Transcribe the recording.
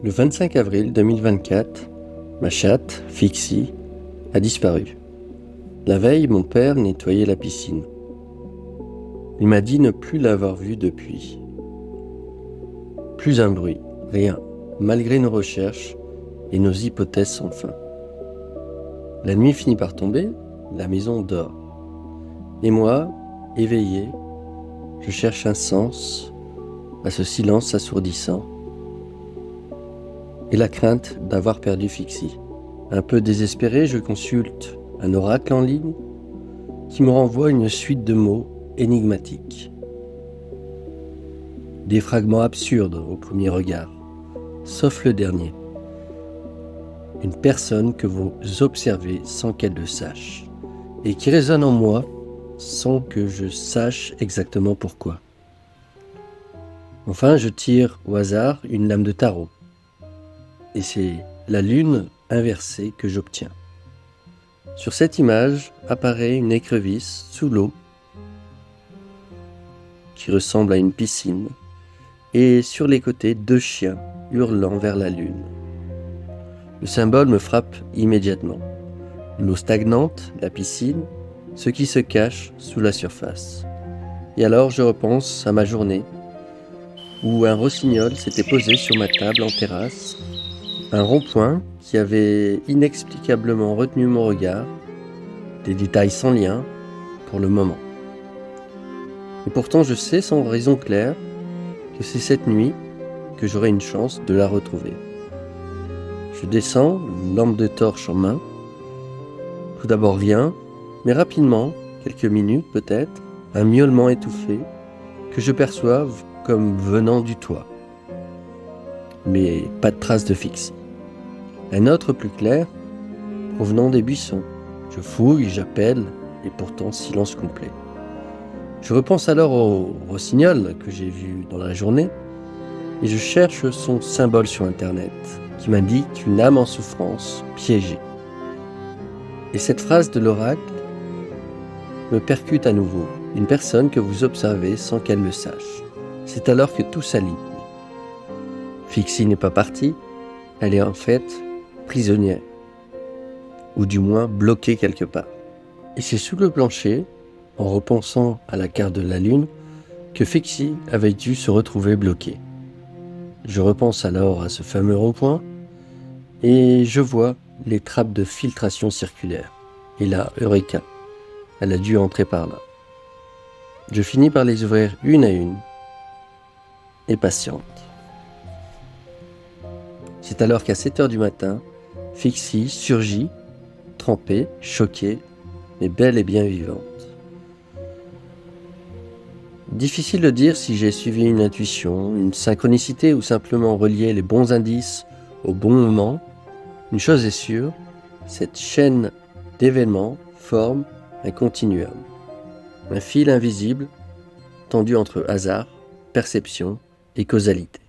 Le 25 avril 2024, ma chatte, Fixie, a disparu. La veille, mon père nettoyait la piscine. Il m'a dit ne plus l'avoir vue depuis. Plus un bruit, rien, malgré nos recherches et nos hypothèses sans fin. La nuit finit par tomber, la maison dort. Et moi, éveillé, je cherche un sens à ce silence assourdissant et la crainte d'avoir perdu Fixie. Un peu désespéré, je consulte un oracle en ligne qui me renvoie une suite de mots énigmatiques. Des fragments absurdes au premier regard, sauf le dernier. Une personne que vous observez sans qu'elle le sache et qui résonne en moi sans que je sache exactement pourquoi. Enfin, je tire au hasard une lame de tarot et c'est la lune inversée que j'obtiens. Sur cette image apparaît une écrevisse sous l'eau qui ressemble à une piscine et sur les côtés 2 chiens hurlant vers la lune. Le symbole me frappe immédiatement. L'eau stagnante, la piscine, ce qui se cache sous la surface. Et alors je repense à ma journée où un rossignol s'était posé sur ma table en terrasse, un rond-point qui avait inexplicablement retenu mon regard, des détails sans lien pour le moment. Et pourtant je sais sans raison claire que c'est cette nuit que j'aurai une chance de la retrouver. Je descends, une lampe de torche en main. Tout d'abord rien, mais rapidement, quelques minutes peut-être, un miaulement étouffé que je perçoive comme venant du toit. Mais pas de trace de Fixie. Un autre plus clair, provenant des buissons. Je fouille, j'appelle, et pourtant silence complet. Je repense alors au rossignol que j'ai vu dans la journée, et je cherche son symbole sur Internet, qui m'indique une âme en souffrance, piégée. Et cette phrase de l'oracle me percute à nouveau, une personne que vous observez sans qu'elle le sache. C'est alors que tout s'aligne. Fixie n'est pas partie, elle est en fait prisonnière, ou du moins bloquée quelque part. Et c'est sous le plancher, en repensant à la carte de la lune, que Fixie avait dû se retrouver bloquée. Je repense alors à ce fameux rond-point, et je vois les trappes de filtration circulaire. Et là, eureka, elle a dû entrer par là. Je finis par les ouvrir une à une, et patiente. C'est alors qu'à 7 h du matin, Fixie surgit, trempée, choquée, mais belle et bien vivante. Difficile de dire si j'ai suivi une intuition, une synchronicité ou simplement relié les bons indices au bon moment. Une chose est sûre, cette chaîne d'événements forme un continuum, un fil invisible tendu entre hasard, perception et causalité.